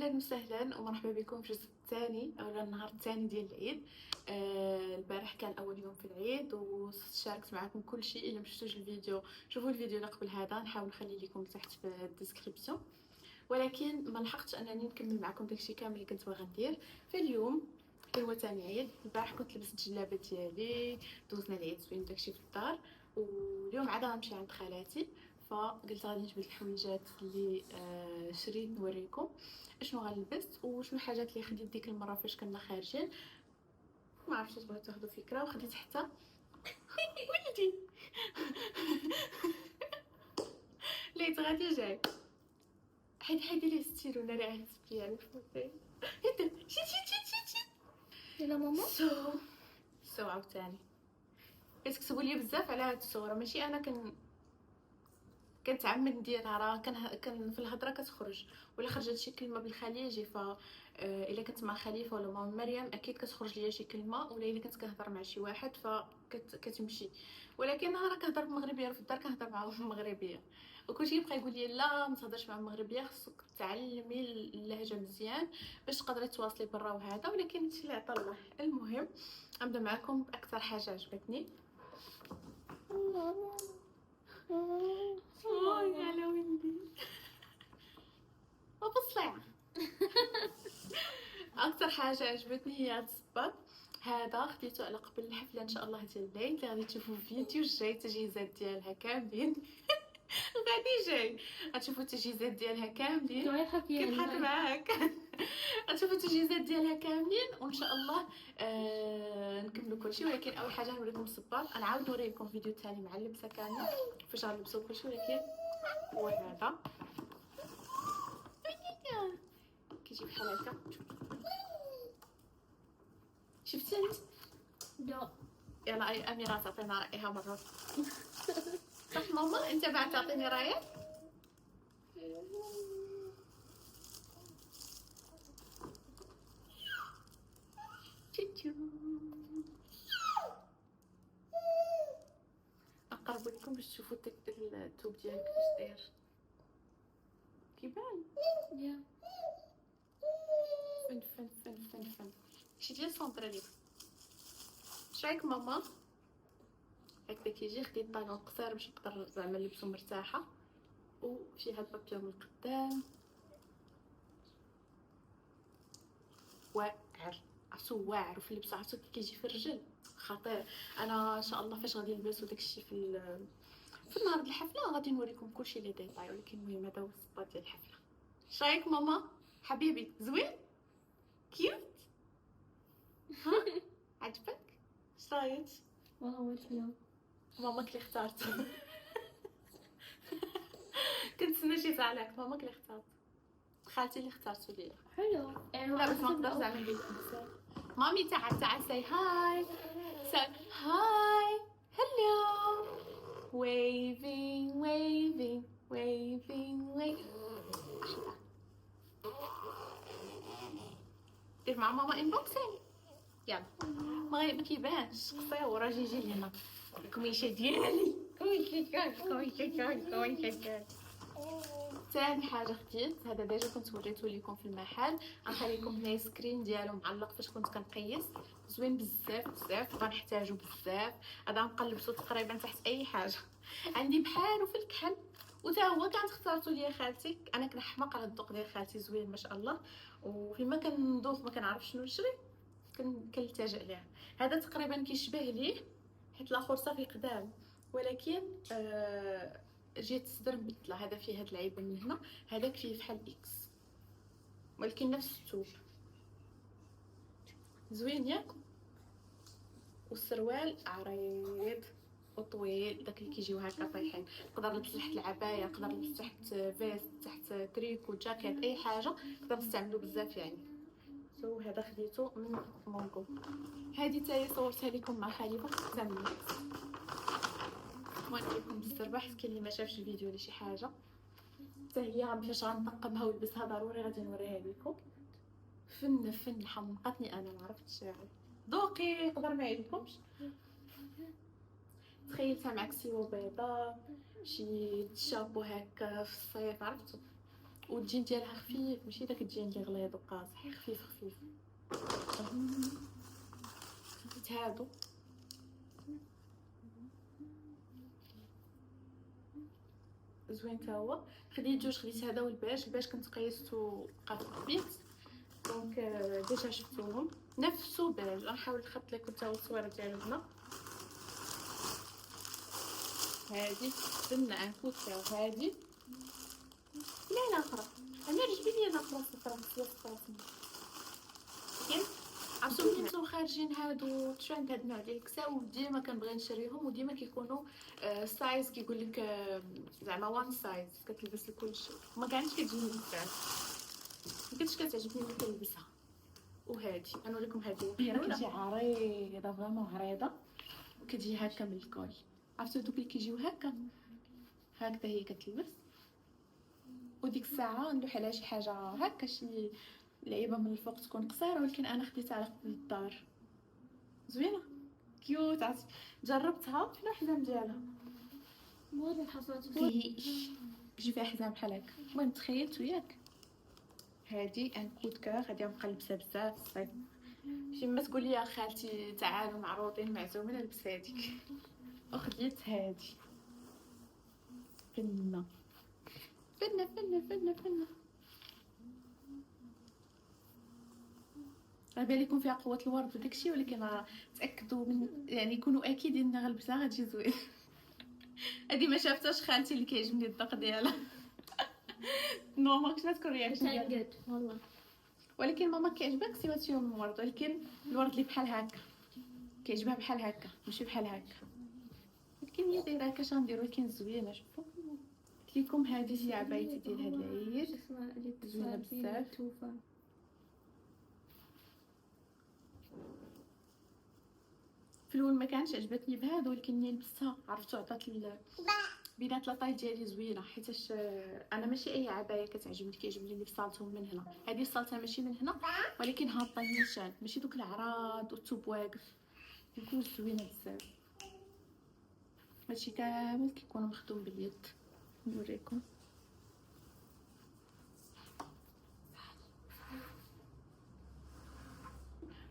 اهلا وسهلا ومرحبا بكم في الجزء الثاني او النهار الثاني ديال العيد. البارح كان اول يوم في العيد وشاركت معكم كل شيء. الا مشفتوش الفيديو شوفوا الفيديو اللي قبل هذا، نحاول نخلي لكم تحت في الديسكريبسيون، ولكن ما لحقتش انني نكمل معكم داكشي كامل اللي كنت باغا ندير في اليوم. هو ثاني عيد. البارح كنت لبست الجلابه ديالي، دوزنا العيد زوين داكشي في الدار، واليوم عاد غنمشي عند خالاتي، فقلت غادي نجبد الحويجات اللي شريت نوريكم اشنو غنلبس وشنو الحاجات اللي خديت ديك المره فاش كنا خارجين. ما عرفتش تبغيو تاخذوا فكره. وخديت حتى ولدي ليت غادي جاي حيدي لي ستيلو انا راه حسبتي على فوتي هدا شي يلا ماما. سو عاوتاني كتكتبوا لي بزاف على هاد الصوره، ماشي انا كنتعمد نديرها، راه كان في الهضره كتخرج، ولا خرجت شي كلمه بالخليجي ف الا كنت مع خليفه ولا مع مريم اكيد كتخرج ليا شي كلمه، ولا الا كنت كنهضر مع شي واحد كتمشي. ولكن انا راه كنهضر بالمغربيه في الدار، كنهضر معاهم بالمغربيه، وكلشي يبقى يقول لي لا ما تهضرش مع المغربيه، خصك تعلمي اللهجه مزيان باش تقدري تواصلي برا وهذا. ولكن هادشي اللي عطا الله. المهم نبدا معكم باكثر حاجه عجبتني. على ولدي وبصلع. اكثر حاجه عجبتني هي هاد الصباط هذا، خديته على قبل الحفله ان شاء الله ديال الليل اللي غادي تشوفوا الفيديو الجاي، التجهيزات ديالها كاملين غادي جاي غتشوفوا التجهيزات ديالها كاملين. كنضحك معاك غتشوفوا التجهيزات ديالها كاملين وان شاء الله نكملوا كلشي. ولكن اول حاجه نوريكم الصباط، انا عاود نوريكم فيديو ثاني مع اللبسه كامله فاش غنلبسوا كلشي. ولكن هو هذا كيجي بحال هكا، شفتي انت؟ لا يلا اي اميره تعطينا رايها مره. صح ماما انت بعد تعطيني رايك؟ تشو نقرب لكم باش تشوفوا الثوب ديالك كيفاش داير، كيبان يا فن شي ديال سونطراليك. اش رايك ماما؟ هكذا كيجي. خديت طالون قصير باش نقدر زعما نلبسو مرتاحه، وفيها البابيون من القدام واعر، عرفتو واعر، وفي اللبسه عرفتو كيجي في الرجل خطير. انا ان شاء الله فاش غادي نلبسو داكشي في النهار ديال الحفله غادي نوريكم كلشي لي ديتاي. ولكن المهم هذا هو الصباط ديال الحفله. اش رايك ماما حبيبي؟ زوين كيوت ها؟ عجبك؟ اش رايك؟ والله حلو. ماماك اللي اختارت كنتسنى شي زعلك. ماماك اللي اختارت، خالتي اللي اختارتو ليا. حلو يعني لا بس ما نقدرش زعما ندير لك. مامي تعال ساي هاي، ساي هاي، هلو، waving waving waving waving. دير مع ماما انبوكسينغ. يلا ما كيبانش قصير وراه جيجي لهنا الكميشه ديالي. ثاني حاجه خديت هذا ديجا كنت وريته لكم في المحل، غنخليكم هنا سكرين ديالو معلق فاش كنت كنقيس. زوين بزاف وغنحتاجو بزاف. هذا نقلبسو تقريبا تحت اي حاجه عندي بحالو في الكحل، وتا هو كانت اختارتو ليا خالتي. انا كنحماق على الذوق ديال خالتي، زوين ما شاء الله. وفيما كندوخ ما كنعرف شنو نشري كنلتجئ ليه. هذا تقريبا كيشبه ليه حيت الاخر صافي قدام، ولكن جيت الصدر مبدله. هذا فيه هاد العيب من هنا، هذاك فيه بحال اكس، ولكن نفس الثوب زوين ياك. والسروال عريض وطويل، داك اللي كيجيو هكا طايحين. نقدر نلبس تحت العبايه، نقدر نلبس تحت فيست، تحت تريكو، جاكيت، اي حاجه نقدر نستعملو بزاف يعني. هذا خديته من مونغو. هذه تاهي صورتها لكم مع خليفه زعما ونوريكم بالزربه حيت كاين اللي ما شافش الفيديو ولا شي حاجه. حتى هي فاش غنطقمها ولبسها ضروري غادي نوريها لكم. فن حمقتني انا ما عرفتش ذوقي يقدر ما يعجبكمش. تخيلتها مع كسيوه بيضاء، شي شابو هكا في الصيف عرفتو، والجين ديالها خفيف، ماشي داك الجين اللي غليظ وقاصح، خفيف خفيف. خديت هادو زوين تا هو. خديت جوج، خديت هذا والبيج. البيج كنت قيستو بقى خفيف دونك ديجا شفتوهم نفسو بيج. غنحاول نحط لكم تا هو الصوره ديالو هنا. هادي بن عنكوت تاعو هادي. لا اخرى انا عجبني هذا الخلاص صفرا كاين عرفتو ملي نتوما خارجين هادو شو عند هاد النوع ديال الكساء وديما كنبغي نشريهم وديما كيكونوا سايز كيقول لك زعما وان سايز كتلبس لكلشي ما كانش كتجيني بزاف ما كنتش كتعجبني ملي كنلبسها. وهادي غنوريكم هادي كتجي عريضه فريمون عريضه وكتجي هكا من الكول. عرفتو دوك اللي كيجيو هكا هكذا هي كتلبس. وديك الساعه ندوح على شي حاجه هكا شي لعيبه من الفوق تكون قصيره ولكن انا خديتها على قد الدار زوينه كيوت. عرفت جربتها في الحزام ديالها مو حصلت كيجي فيها حزام بحال هكا. المهم تخيلت وياك هادي ان كود كور غادي نبقى نلبسها بزاف في الصيف. شي ما تقول لي خالتي تعالوا معروضين معزومين نلبس هاديك. وخديت هادي فنه فنه فنه فنه فنه. غيبان لكم فيها قوه الورد وداكشي ولكن تاكدوا من يعني يكونوا اكيدين ان غلبسها غتجي زوين. هادي ما شافتهاش خالتي اللي كيعجبني الذوق ديالها. نو ما كنتش تكون رياكشن ديالها تنقد والله. ولكن ماما كيعجبها كسيواتيون الورد ولكن الورد اللي بحال هكا كيعجبها بحال هكا ماشي بحال هكا. ولكن هي دايره هكا اش غندير ولكن زوينه. شوفوا قلت لكم هذه هي عبايتي ديال هاد العيد زوينه بزاف. توفى في الاول ما كانش عجبتني بهذا ولكن ملي لبستها عرفتو عطات بينات لاطاي ديالي زوينه حيتاش انا ماشي اي عبايه كتعجبني كيعجبني اللي فصالتهم من هنا. هذه فصالتها ماشي من هنا ولكن هابطه نيشان ماشي دوك العراض والثوب واقف كيكون زوينه بزاف. هادشي كامل كيكون مخدوم باليد. نوريكم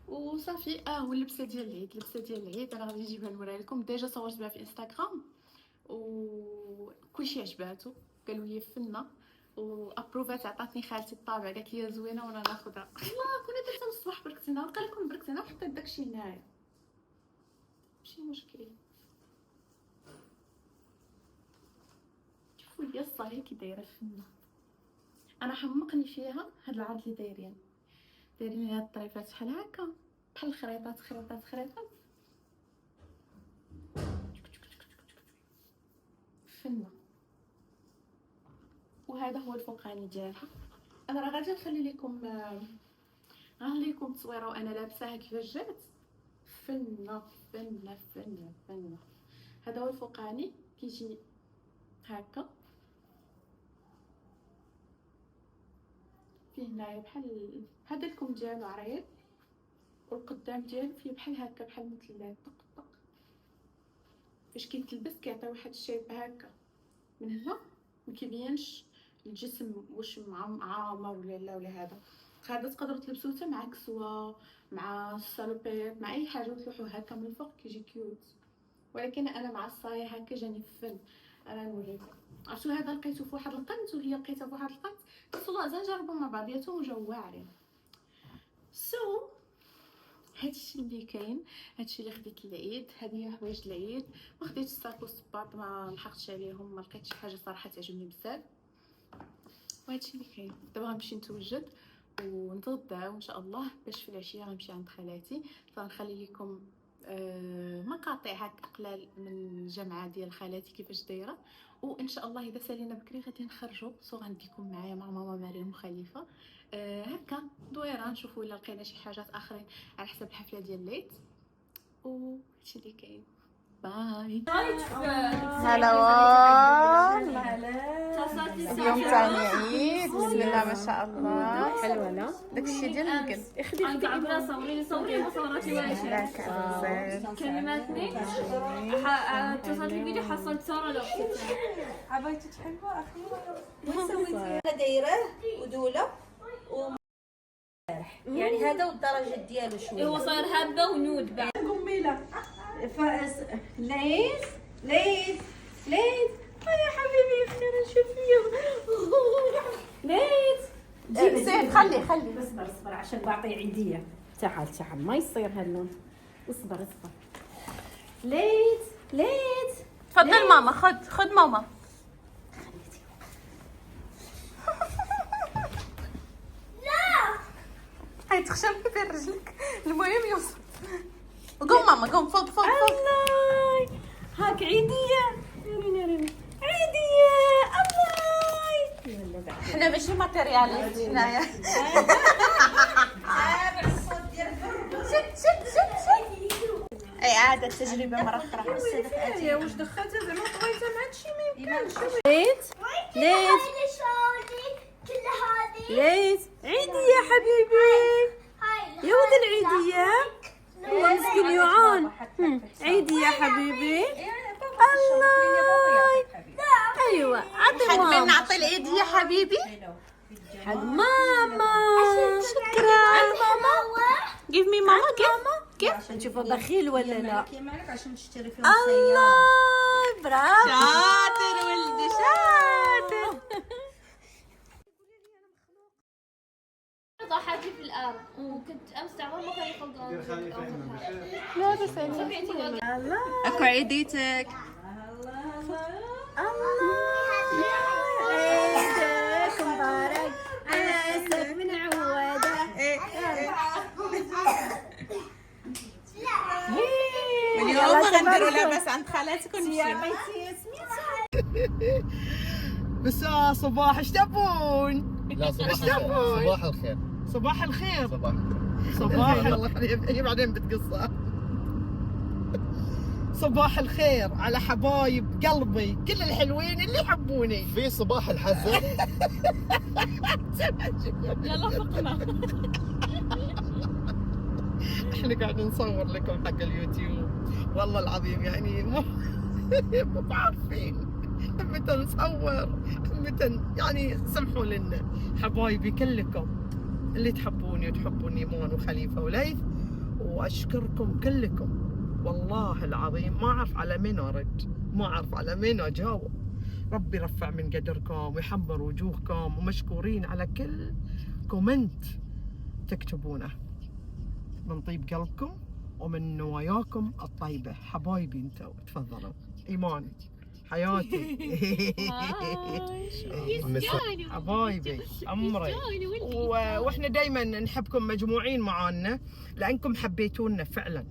وصافي. واللبسه ديال العيد اللبسه ديال العيد انا غادي نجيبها نوريها لكم. ديجا صورت بها في انستغرام وكلشي عجباتو قالوا لي فنه وابروفات. عطاتني خالتي الطابع قالت لي زوينه وانا ناخذها. والله كنا درتها من الصباح بركتنا لقى لكم بركتنا وحطيت داكشي هنايا ماشي مشكل. شوفوا لي الصايه كي دايره فنه. انا حمقني فيها هاد العرض اللي دايرين هاد الطريفات بحال هكا بحال خريطات فنه. وهذا هو الفوقاني ديالها. انا راه غادي نخلي لكم تصويره وانا لابساها كيفاش جات. فنه فنه فنه فنه. هذا هو الفوقاني كيجي هكا فيه هنايا بحال هذا الكم ديالو عريض والقدام ديالو فيه بحال هكا بحال مثل طق طق. فاش كيتلبس كيعطي واحد الشيب هكا من هنا ما كيبينش الجسم واش عامر ولا لا ولا هذا. هذا تقدروا تلبسوه حتى مع كسوه مع السالوبيت مع اي حاجه وتلوحوه هكا من الفوق كيجي كيوت. ولكن انا مع الصايه هكا جاني فن. انا نوريكم عرفتو هذا لقيتو في واحد القنت وهي لقيتها في واحد القنت قلت والله زين نجربوا مع بعضياتهم وجاو واعرين. هادشي اللي كاين. هادشي اللي خديت العيد. هذه هي حوايج العيد. ما خديتش الساك والصباط ما لحقتش عليهم ما لقيتش حاجه صراحه تعجبني بزاف. وهادشي اللي كاين. دابا غنمشي نتوجد ونتغداو ان شاء الله باش في العشيه غنمشي عند خالاتي. فغنخلي لكم مقاطع هكا قلال من الجامعه ديال خالاتي كيفاش دايره. وان شاء الله اذا سالينا بكري غادي نخرجوا غنديكم معايا مع ماما مريم وخليفه هكا دويره نشوفوا الا لقينا شي حاجات اخرين على حسب الحفله ديال الليت. وهادشي اللي كاين. باي. هلا والله. اليوم ثاني عيد، بسم الله ما شاء الله. حلوة لا؟ داك الشيء ديال القلب. انت عبرة صوري ما صورتي ولا شيء. كلماتني اتصلت الفيديو حصلت صورة لو عبايتك حلوة أخيرا. وين سويتي؟ أنا دايرة ودولة يعني هذا والدرجة ديالو شوية. هو صار هبة ونود بعد. قنبلة. ليث ليث ليث يا حبيبي أخيرا شوفيه. ليث زين خلي اصبر عشان بعطي عيدية. تعال ما يصير هاللون. اصبر ليث تفضل ماما، خذ ماما. هاي تخشبي بين رجلك، المهم يوصل. قوم ماما قوم، فوق. الله هاك عيدية. عيدية الله. احنا ماشي ماتيرياليست هنايا. شد. اي عادة تجربة مرة أخرى. واش دخلتها زعما طويتها مع هادشي ما يمكنش. ليث عيدي يا حبيبي. يا ولد العيدية. الله مسكين يعان. عيدي يا حبيبي. الله. ايوه عطي حد ماما. نعطي العيد يا حبيبي. حق ماما. شكرا. Give me ماما. كيف؟ نشوفه بخيل ولا لا؟ يا مالك عشان تشتري فيهم الله برافو. شاطر ولدي شاطر. ضحكي في الارض وكنت امس تعبان ما كان يخلق لا بس يعني اكو عيديتك. عيدك مبارك عساك من عوده. اليوم غنديروا لاباس عند خالاتكم بس صباح ايش تبون؟ لا صباح الخير. صباح الخير. صباح صباح الله هي بعدين بتقصها. صباح الخير على حبايب قلبي كل الحلوين اللي يحبوني. في صباح الحزن. يلا فقنا. احنا قاعدين نصور لكم حق اليوتيوب والله العظيم يعني مو عارفين متى نصور متى يعني سمحوا لنا حبايبي كلكم اللي تحبوني وتحبون ايمان وخليفه وليث، واشكركم كلكم والله العظيم. ما اعرف على مين ارد، ما اعرف على مين اجاوب. ربي يرفع من قدركم ويحمر وجوهكم، ومشكورين على كل كومنت تكتبونه من طيب قلبكم ومن نواياكم الطيبة. حبايبي انتوا تفضلوا. ايمان حياتي. حبايبي عمري. واحنا دايما نحبكم مجموعين معانا لانكم حبيتونا فعلا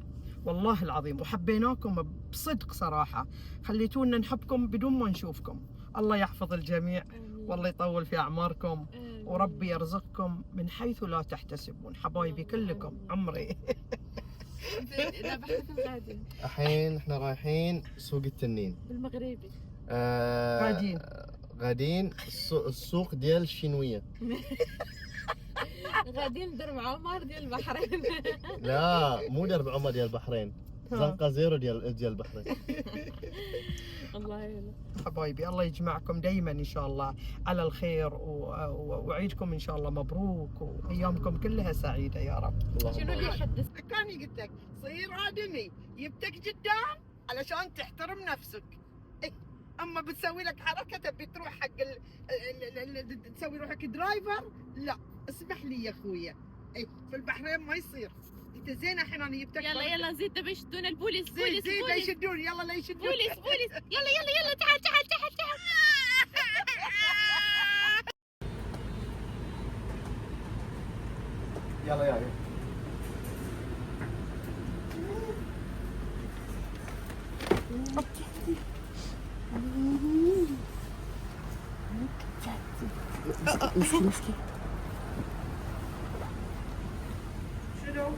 والله العظيم، وحبيناكم بصدق صراحة. خليتونا نحبكم بدون ما نشوفكم. الله يحفظ الجميع والله يطول في اعماركم وربي يرزقكم من حيث لا تحتسبون. حبايبي كلكم عمري. الحين احنا رايحين سوق التنين بالمغربي. غاديين السوق ديال الشينوية. غاديين ندير عمر ديال البحرين. لا مو درب عمر ديال البحرين، زنقة زيرو ديال البحرين. الله يعينك حبايبي الله يجمعكم دايما ان شاء الله على الخير، وعيدكم ان شاء الله مبروك وايامكم كلها سعيده يا رب. شنو اللي يحدث؟ كان قلت لك صير ادمي جبتك قدام علشان تحترم نفسك. اما بتسوي لك حركه تبي تروح حق تسوي روحك درايفر، لا اسمح لي يا اخويا. في البحرين ما يصير. انت زين الحين انا جبتك. يلا نزيد تبي يشدون البوليس. زيد لا يشدون. يلا لا يشدون. بوليس يلا تعال. يلا مسكي شنو؟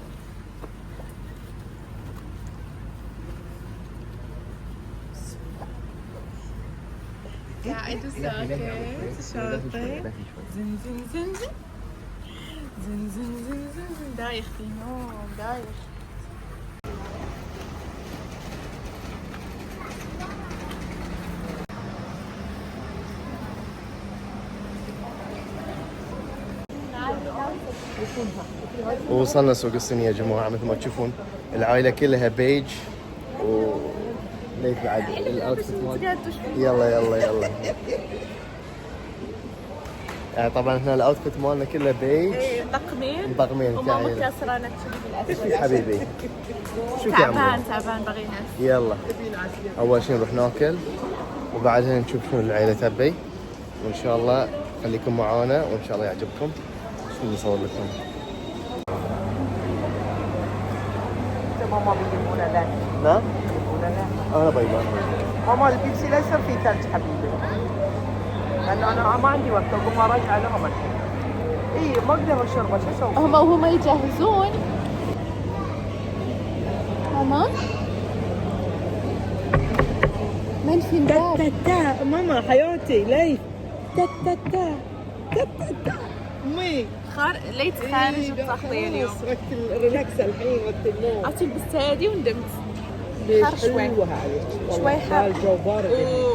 قاعد وساكت شاطر. زن زن زن زن زن زن زن زن دايخ في نوم دايخ. ووصلنا سوق الصينية يا جماعة مثل ما تشوفون العائلة كلها بيج و ليش بعد الاوتفيت مال يلا يلا يلا يعني طبعا احنا الاوتفيت مالنا كله بيج مطقمين مطقمين وماما كاين كسرانة كذي ايش بالاسود. في حبيبي شو تعمل تعبان بغينا. يلا اول شيء نروح ناكل وبعدها نشوف شنو العيلة تبي وان شاء الله خليكم معانا وان شاء الله يعجبكم شنو نصور لكم. ماما بيجيبونا ذاك نعم بيجيبونا ذاك انا بايبان ماما البيبسي لا يصير فيه ثلج حبيبي لانه انا ما عندي وقت اقوم ارجع لهم الحين. اي ما اقدر اشربه شو اسوي؟ هم يجهزون ماما من في الباب. تا ماما حياتي ليش؟ تا امي ليت خارج التغطية اليوم. وقت الريلاكس الحين وقت النوم. عطي البستادي وندمت. ليش حر شوي. حلوة هذه شوي حر. الجو بارد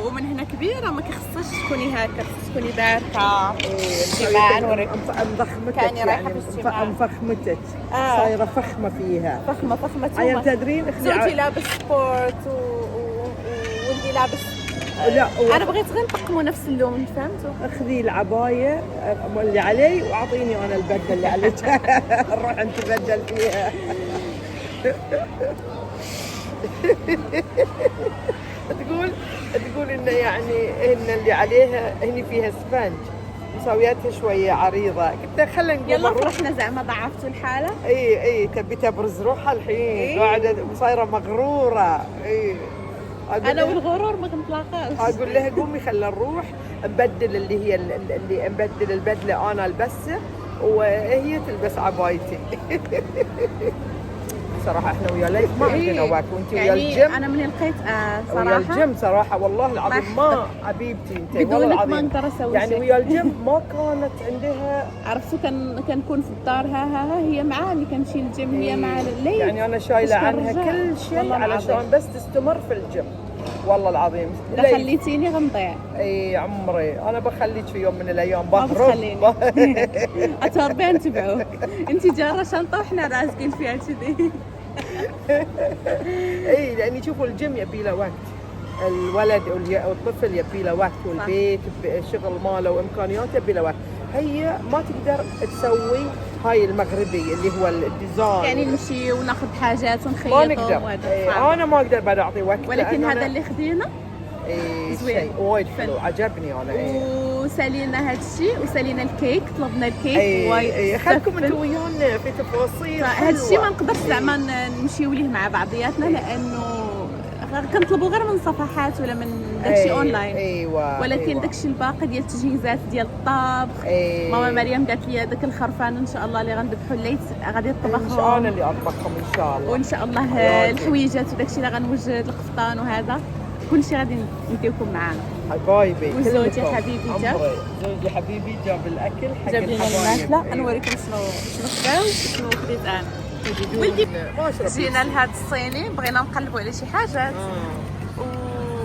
ومن هنا كبيرة ما كخصش تكوني هكا خصك تكوني باركة. اجتماع نورك. مضخمتك كاني رايحة يعني باجتماع. مفخمتك صايرة فخمة فيها فخمة عيال تدرين زوجي لابس سبورت وولدي لابس. لا انا بغيت غير نطقموا نفس اللون فهمتوا؟ اخذي العباية اللي علي واعطيني انا البدلة اللي عليك نروح نتبدل فيها. تقول انه يعني ان اللي عليها هني فيها سفنج مسوياتها شويه عريضه قلت خلينا نقول يلا نروح. فرحنا زعما ضعفتوا الحالة. اي تبي تبرز روحها الحين قاعده صايره مغروره. اي انا والغرور ما كنتلاقاش. اقول لها قومي خلينا نروح نبدل اللي هي اللي نبدل البدله انا البسها وهي تلبس عبايتي. صراحه احنا ويا ليث ما عندنا وقت وانت ويا يعني الجيم. انا من لقيت ويا صراحة الجيم صراحه والله العظيم ما حبيبتي انت والله بدونك ما العظيم اقدر اسوي يعني شيء. ويا الجيم ما كانت عندها عرفتوا كنكون في الدار ها هي معاني كنمشي الجيم هي مع الليل. يعني انا شايله بس عنها كنرجع. كل شيء والله علشان العظيم. بس تستمر في الجيم والله العظيم. اذا خليتيني غنضيع. اي عمري انا بخليك في يوم من الايام ما بهرب. بتخليني. اتربي نتبعوك. انت جاره شنطه واحنا رازقين فيها كذي. اي لاني شوفوا الجيم يبي له وقت الولد او الطفل يبي له وقت والبيت الشغل ماله وامكانياته يبي له وقت. هي ما تقدر تسوي هاي المغربي اللي هو الديزاين يعني نمشي وناخذ حاجات ما ونخيطهم نقدر. وهذا صعب. انا ما اقدر بعد اعطي وقت ولكن لأن هذا أنا اللي خدينا زوين. شيء وايد حلو عجبني انا. وسالينا هذا الشيء وسالينا الكيك طلبنا الكيك اي خلكم انتم ويانا في تفاصيل هذا الشيء ما حلوة. نقدرش زعما نمشيو ليه مع بعضياتنا لانه كنطلبوا غير من صفحات ولا من داكشي اونلاين. ايوه ولكن أيوة. داكشي الباقي ديال التجهيزات ديال الطبخ. ماما مريم قالت لي داك الخرفان ان شاء الله اللي غنذبحوا الليت غادي ان يطبخوا شاء الله اللي اطبخهم ان شاء الله. وان شاء الله الحويجات وداكشي اللي غنوجد القفطان وهذا كلشي غادي نديوكم معانا. حبايبي وزوجي كلكم. حبيبي جاب. عمري. زوجي حبيبي جاب الاكل حق جاب لنا الحبايب. الماكله نوريكم شنو خداو وشنو خديت انا. ولدي ما شربت. جينا لهاد الصيني بغينا نقلبوا على شي حاجات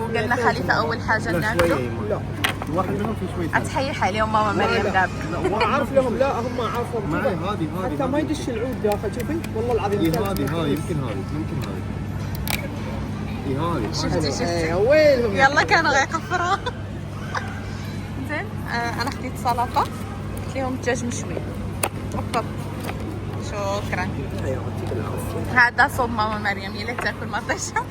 وقالنا خليفه اول حاجه ناكلوا. لا واحد منهم في شوي اتحيح عليهم ماما مريم دابك. ما اعرف لهم لا هم عارفهم معي كذا. هذه حتى ما يدش العود داخل شوفي والله العظيم اي كانت هذه مخيس. يمكن هذه اي هذه شفتي وينهم يلا كانوا غيقفروا. زين انا خديت سلطه قلت لهم دجاج مشوي. بالضبط شكرا. هذا صوب ماما مريم يلي تاكل ما تشرب.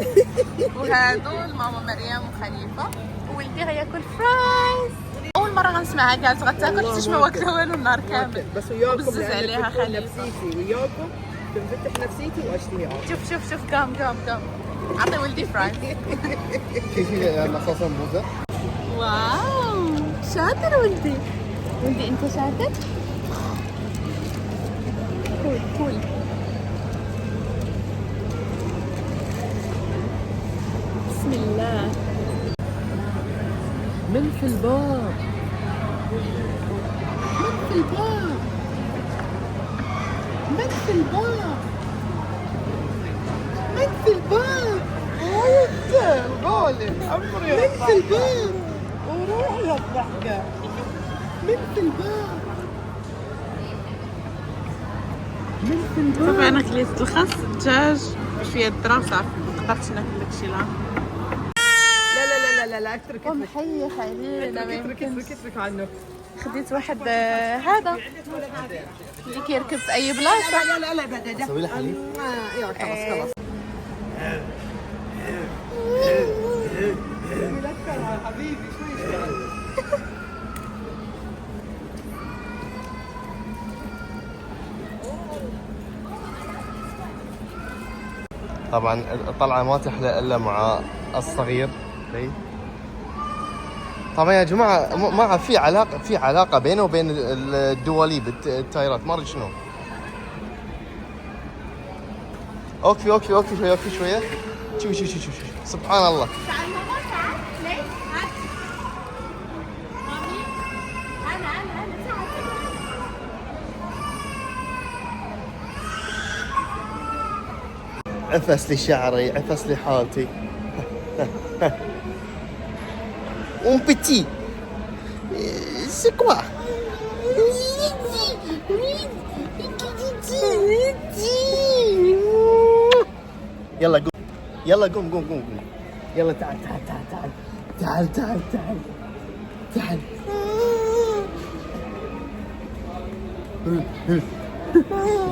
وهادو ماما مريم وخليفه وولدي غياكل فرايز. اول مره غنسمعها قالت غتاكل حتى ما واكله والو النهار كامل. بس وياكم وبزز لأن عليها تكون خليفة. نفسيتي وياكم تنفتح نفسيتي واشتهي شوف قام اعطي ولدي فرايز. في مصاصه موزه واو شاطر ولدي انت شاطر. كول بسم الله. من في الباب. مد الباب. مد الباب. مد الباب. قولي عمري مد الباب وروح يا الضحكة. مد الباب. مد الباب. طبعا انا كليت الخس الدجاج بشويه الدرا وصافي ما قدرتش ناكل داكشي لا. لا اترك محيح علينا ما يمكنش. اترك عنه. خديت واحد هذا اللي كيركب في اي بلاصه. لا بعد سوي له حليب. ايوه خلاص حبيبي شوي. طبعا الطلعة ما تحلى الا مع الصغير. طبعا يا جماعة ما اعرف في علاقة بينه وبين الدواليب التايرات ما ادري شنو. اوكي شوية. شوف سبحان الله. عفس لي شعري، عفس لي حالتي. Un petit. C'est quoi? يلا قوم. يلا قوم. يلا تعال.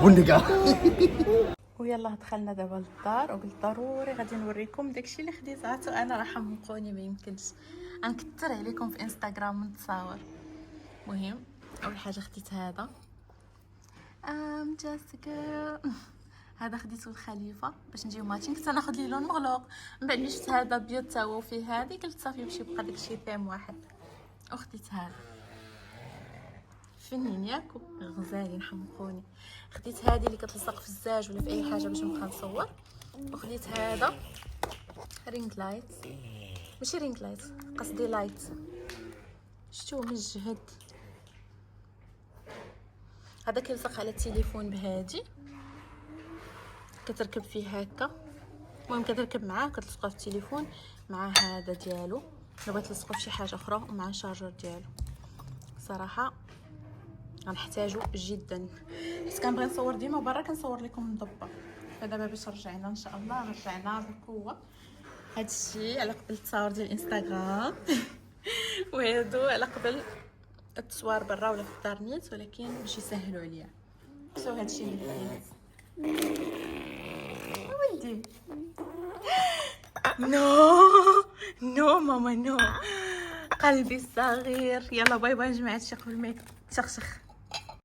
بندقة. ويلا دخلنا دابا للدار وقلت ضروري غادي نوريكم داكشي اللي خديت انا. راه حمقوني ما يمكنش غنكثر عليكم في انستغرام نتصاور. المهم اول حاجه خديت هذا جاسكا. هذا خديته الخليفه باش نجيو ماتشين. كنت ناخذ لي لون مغلوق من بعد شفت هذا ابيض تا هو فيه هذه قلت صافي باش يبقى داكشي ثيم واحد. وخديت هذا فنين ياكو غزالين حمقوني. خديت هذه اللي كتلصق في الزاج ولا في اي حاجه باش نبقى نصور. وخديت هذا رينغ لايت، ماشي رينغ لايت قصدي لايت. شتو مجهد. هذا كيلصق على التليفون بهادي كتركب فيه هكا. المهم كتركب معاه كتلصقه في التليفون مع هذا ديالو لو بغيت تلصقه في شي حاجه اخرى ومع الشارجر ديالو. صراحه غنحتاجو جدا حيت كنبغي نصور ديما برا كنصور لكم مضبه. فدابا باش رجعنا ان شاء الله رجعنا بالقوه. هادشي على قبل التصاور ديال الانستغرام وهادو على قبل التصوير برا ولا في الدار نيت، ولكن باش يسهلوا عليا. شوفوا هادشي اللي كاين ولدي. نو ماما نو قلبي الصغير. يلا باي باي جماعه الشيخ قبل ما يتشخشخ.